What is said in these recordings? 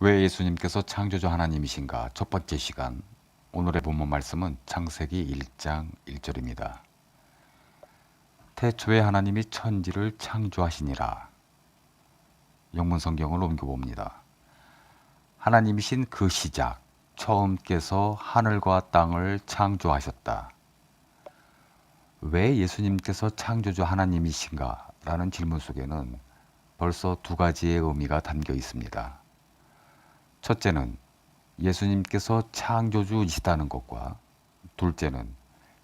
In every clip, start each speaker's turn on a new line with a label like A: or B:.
A: 왜 예수님께서 창조주 하나님이신가? 첫 번째 시간. 오늘의 본문 말씀은 창세기 1장 1절입니다. 태초에 하나님이 천지를 창조하시니라. 영문 성경을 옮겨봅니다. 하나님이신 그 시작, 처음께서 하늘과 땅을 창조하셨다. 왜 예수님께서 창조주 하나님이신가? 라는 질문 속에는 벌써 두 가지의 의미가 담겨 있습니다. 첫째는 예수님께서 창조주이시다는 것과 둘째는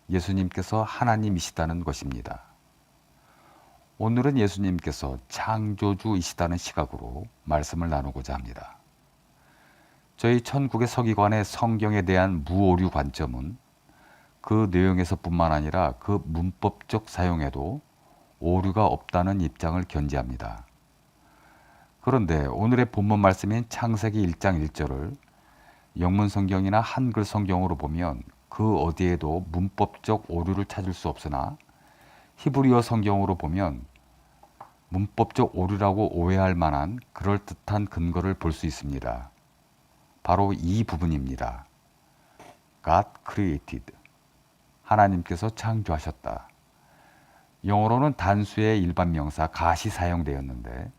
A: 예수님께서 하나님이시다는 것입니다. 오늘은 예수님께서 창조주이시다는 시각으로 말씀을 나누고자 합니다. 저희 천국의 서기관의 성경에 대한 무오류 관점은 그 내용에서 뿐만 아니라 그 문법적 사용에도 오류가 없다는 입장을 견지합니다. 그런데 오늘의 본문 말씀인 창세기 1장 1절을 영문 성경이나 한글 성경으로 보면 그 어디에도 문법적 오류를 찾을 수 없으나 히브리어 성경으로 보면 문법적 오류라고 오해할 만한 그럴듯한 근거를 볼 수 있습니다. 바로 이 부분입니다. God created. 하나님께서 창조하셨다. 영어로는 단수의 일반 명사 got이 사용되었는데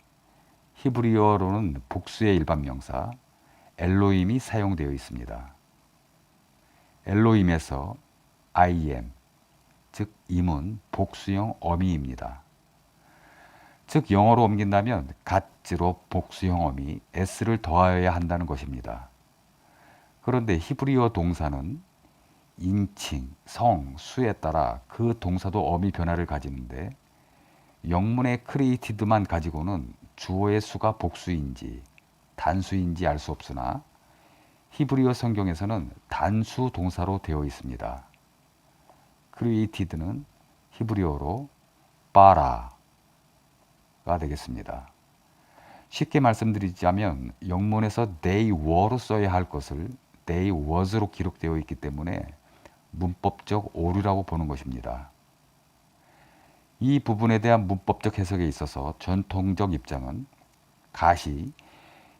A: 히브리어로는 복수의 일반 명사 엘로힘이 사용되어 있습니다. 엘로힘에서 I am, 즉 임은 복수형 어미입니다. 즉 영어로 옮긴다면 갓즈로 복수형 어미 s를 더하여야 한다는 것입니다. 그런데 히브리어 동사는 인칭, 성, 수에 따라 그 동사도 어미 변화를 가지는데 영문의 created만 가지고는 주어의 수가 복수인지 단수인지 알 수 없으나 히브리어 성경에서는 단수 동사로 되어 있습니다. created는 히브리어로 바라가 되겠습니다. 쉽게 말씀드리자면 영문에서 they were로 써야 할 것을 they was로 기록되어 있기 때문에 문법적 오류라고 보는 것입니다. 이 부분에 대한 문법적 해석에 있어서 전통적 입장은 갓이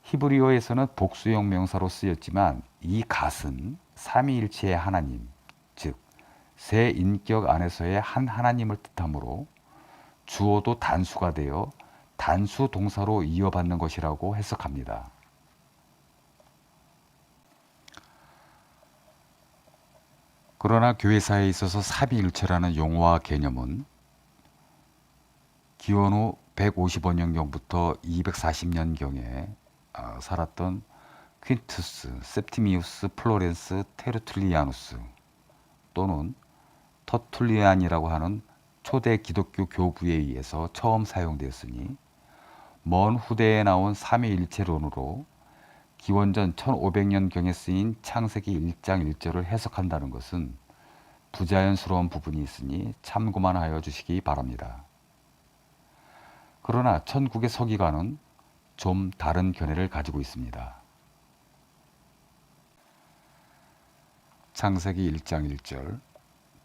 A: 히브리어에서는 복수형 명사로 쓰였지만 이 갓은 삼위일체의 하나님, 즉 세 인격 안에서의 한 하나님을 뜻하므로 주어도 단수가 되어 단수 동사로 이어받는 것이라고 해석합니다. 그러나 교회사에 있어서 삼위일체라는 용어와 개념은 기원 후 150원년경부터 240년경에 살았던 퀸투스, septimius 플로렌스 테르툴리아누스 또는 터툴리안이라고 하는 초대 기독교 교부에 의해서 처음 사용되었으니 먼 후대에 나온 삼위일체론으로 기원전 1500년경에 쓰인 창세기 1장 1절을 해석한다는 것은 부자연스러운 부분이 있으니 참고만 하여 주시기 바랍니다. 그러나 천국의 서기관은 좀 다른 견해를 가지고 있습니다. 창세기 1장 1절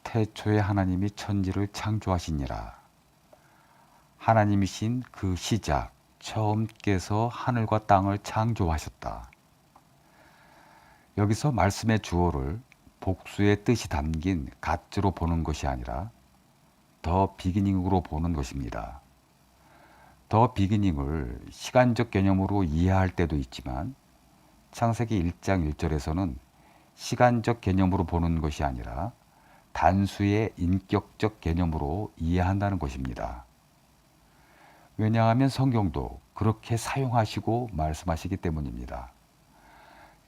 A: 태초에 하나님이 천지를 창조하시니라. 하나님이신 그 시작 처음께서 하늘과 땅을 창조하셨다. 여기서 말씀의 주어를 복수의 뜻이 담긴 갓즈로 보는 것이 아니라 더 비기닝으로 보는 것입니다. 더 비기닝을 시간적 개념으로 이해할 때도 있지만 창세기 1장 1절에서는 시간적 개념으로 보는 것이 아니라 단수의 인격적 개념으로 이해한다는 것입니다. 왜냐하면 성경도 그렇게 사용하시고 말씀하시기 때문입니다.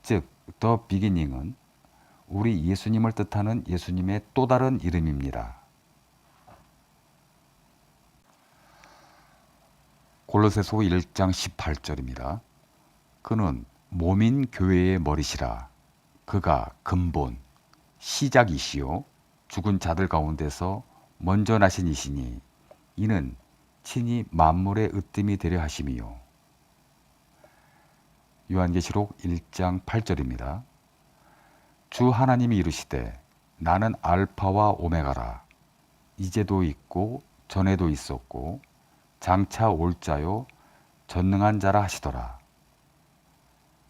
A: 즉, 더 비기닝은 우리 예수님을 뜻하는 예수님의 또 다른 이름입니다. 골로새서 1장 18절입니다. 그는 몸인 교회의 머리시라. 그가 근본, 시작이시요 죽은 자들 가운데서 먼저 나신 이시니 이는 친히 만물의 으뜸이 되려 하심이요. 요한계시록 1장 8절입니다. 주 하나님이 이르시되 나는 알파와 오메가라. 이제도 있고 전에도 있었고 장차 올 자요 전능한 자라 하시더라.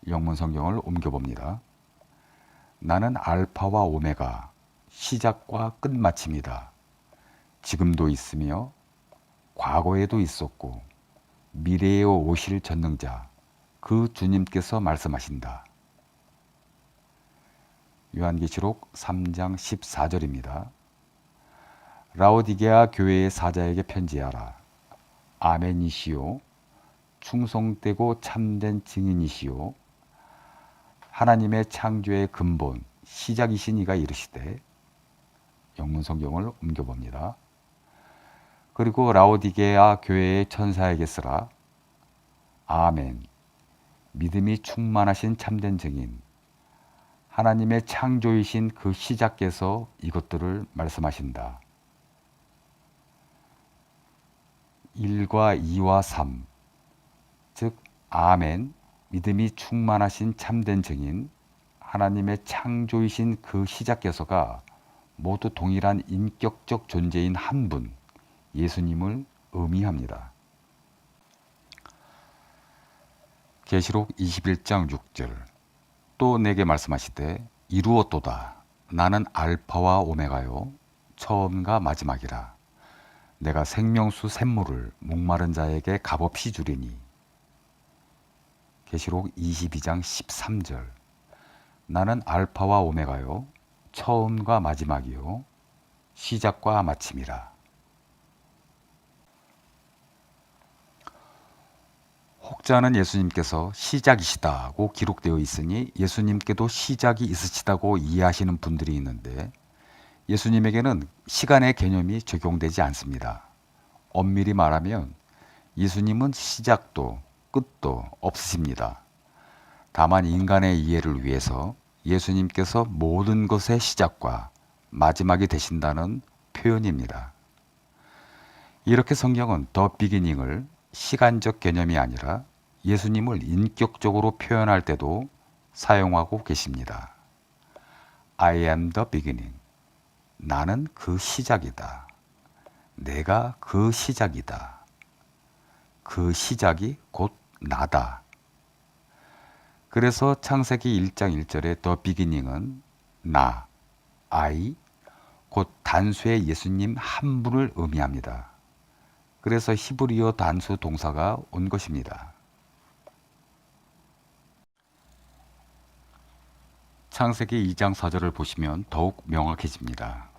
A: 영문 성경을 옮겨봅니다. 나는 알파와 오메가, 시작과 끝마침이다. 지금도 있으며 과거에도 있었고 미래에 오실 전능자, 그 주님께서 말씀하신다. 요한계시록 3장 14절입니다. 라오디게아 교회의 사자에게 편지하라. 아멘이시요 충성되고 참된 증인이시요 하나님의 창조의 근본 시작이신 이가 이르시되, 영문 성경을 옮겨봅니다. 그리고 라오디게아 교회의 천사에게 쓰라. 아멘. 믿음이 충만하신 참된 증인, 하나님의 창조이신 그 시작께서 이것들을 말씀하신다. 1과 2와 3, 즉 아멘, 믿음이 충만하신 참된 증인, 하나님의 창조이신 그 시작께서가 모두 동일한 인격적 존재인 한 분, 예수님을 의미합니다. 계시록 21장 6절, 또 내게 말씀하시되 이루었도다. 나는 알파와 오메가요 처음과 마지막이라. 내가 생명수 샘물을 목마른 자에게 값없이 주리니. 계시록 22장 13절, 나는 알파와 오메가요 처음과 마지막이요 시작과 마침이라. 혹자는 예수님께서 시작이시다고 기록되어 있으니 예수님께도 시작이 있으시다고 이해하시는 분들이 있는데, 예수님에게는 시간의 개념이 적용되지 않습니다. 엄밀히 말하면 예수님은 시작도 끝도 없으십니다. 다만 인간의 이해를 위해서 예수님께서 모든 것의 시작과 마지막이 되신다는 표현입니다. 이렇게 성경은 더 비기닝을 시간적 개념이 아니라 예수님을 인격적으로 표현할 때도 사용하고 계십니다. I am the beginning. 나는 그 시작이다. 내가 그 시작이다. 그 시작이 곧 나다. 그래서 창세기 1장 1절의 The beginning은 나, I, 곧 단수의 예수님 한 분을 의미합니다. 그래서 히브리어 단수 동사가 온 것입니다. 창세기 2장 4절을 보시면 더욱 명확해집니다.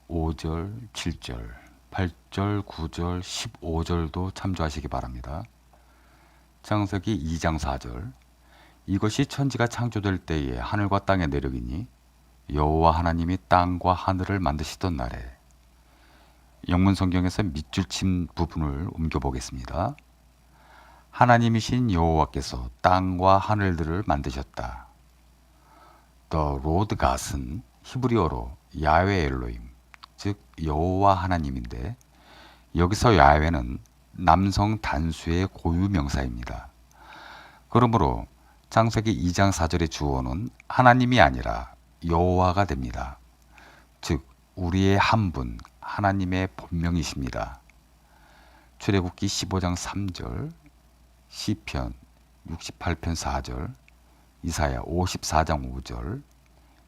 A: 5절, 7절, 8절, 9절, 15절도 참조하시기 바랍니다. 창세기 2장 4절, 이것이 천지가 창조될 때에 하늘과 땅의 내력이니 여호와 하나님이 땅과 하늘을 만드시던 날에. 영문 성경에서 밑줄 친 부분을 옮겨보겠습니다. 하나님이신 여호와께서 땅과 하늘들을 만드셨다. The Lord God은 히브리어로 야훼 엘로임, 즉 여호와 하나님인데, 여기서 야훼는 남성 단수의 고유 명사입니다. 그러므로 창세기 2장 4절의 주어는 하나님이 아니라 여호와가 됩니다. 즉 우리의 한 분, 하나님의 본명이십니다. 출애굽기 15장 3절, 시편 68편 4절, 이사야 54장 5절,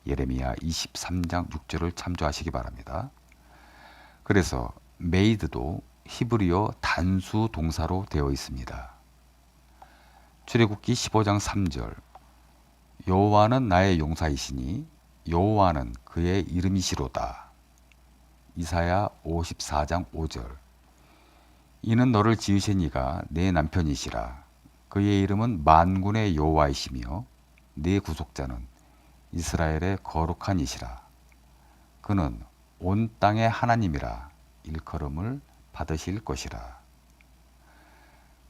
A: 예레미야 23장 6절을 참조하시기 바랍니다. 그래서 made도 히브리어 단수 동사로 되어 있습니다. 출애굽기 15장 3절, 여호와는 나의 용사이시니 여호와는 그의 이름이시로다. 이사야 54장 5절, 이는 너를 지으신 이가 내 남편이시라. 그의 이름은 만군의 여호와이시며 내 구속자는 이스라엘의 거룩한 이시라. 그는 온 땅의 하나님이라 일컬음을 받으실 것이라.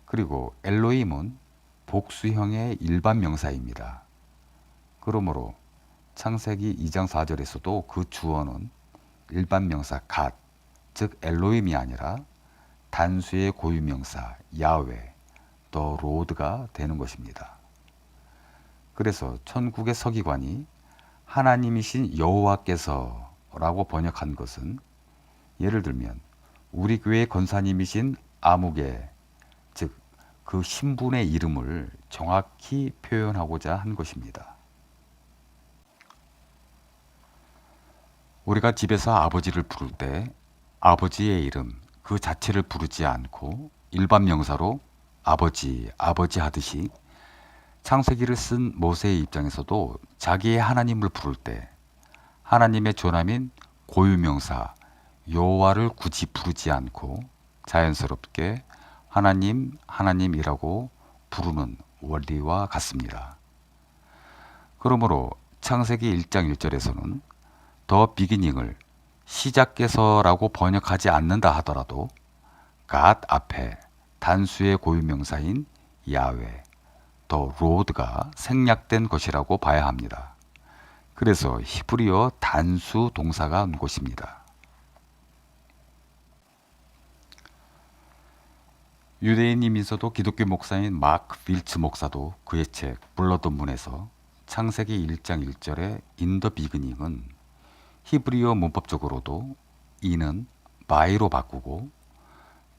A: 그리고 엘로힘은 복수형의 일반 명사입니다. 그러므로 창세기 2장 4절에서도 그 주어는 일반 명사 갓, 즉 엘로힘이 아니라 단수의 고유명사 야훼, 더 로드가 되는 것입니다. 그래서 천국의 서기관이 하나님이신 여호와께서 라고 번역한 것은, 예를 들면 우리 교회 권사님이신 아무개, 즉 그 신분의 이름을 정확히 표현하고자 한 것입니다. 우리가 집에서 아버지를 부를 때 아버지의 이름 그 자체를 부르지 않고 일반 명사로 아버지, 아버지 하듯이 창세기를 쓴 모세의 입장에서도 자기의 하나님을 부를 때 하나님의 조남인 고유명사 여호와를 굳이 부르지 않고 자연스럽게 하나님, 하나님이라고 부르는 원리와 같습니다. 그러므로 창세기 1장 1절에서는 더 비기닝을 시작께서라고 번역하지 않는다 하더라도 God 앞에 단수의 고유명사인 야훼, 더 로드가 생략된 것이라고 봐야 합니다. 그래서 히브리어 단수 동사가 온 것입니다. 유대인이면서도 기독교 목사인 마크 빌츠 목사도 그의 책 블러드 문에서 창세기 1장 1절의 In the beginning은 히브리어 문법적으로도 이는 by로 바꾸고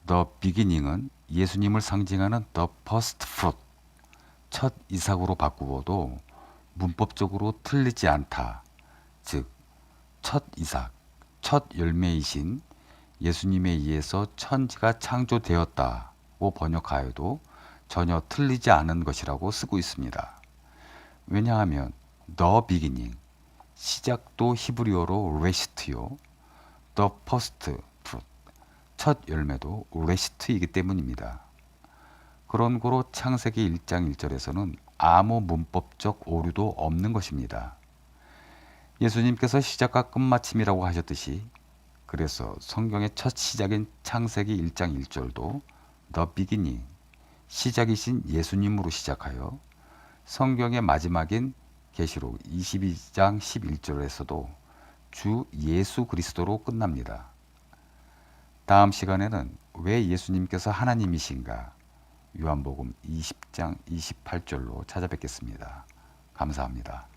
A: the beginning은 예수님을 상징하는 the first fruit, 첫 이삭으로 바꾸어도 문법적으로 틀리지 않다. 즉, 첫 이삭, 첫 열매이신 예수님에 의해서 천지가 창조되었다고 번역하여도 전혀 틀리지 않은 것이라고 쓰고 있습니다. 왜냐하면 the beginning, 시작도 히브리어로 레시트요, the first fruit, 첫 열매도 레시트이기 때문입니다. 그런 고로 창세기 1장 1절에서는 아무 문법적 오류도 없는 것입니다. 예수님께서 시작과 끝마침이라고 하셨듯이 그래서 성경의 첫 시작인 창세기 1장 1절도 The beginning, 시작이신 예수님으로 시작하여 성경의 마지막인 계시록 22장 11절에서도 주 예수 그리스도로 끝납니다. 다음 시간에는 왜 예수님께서 하나님이신가? 요한복음 20장 28절로 찾아뵙겠습니다. 감사합니다.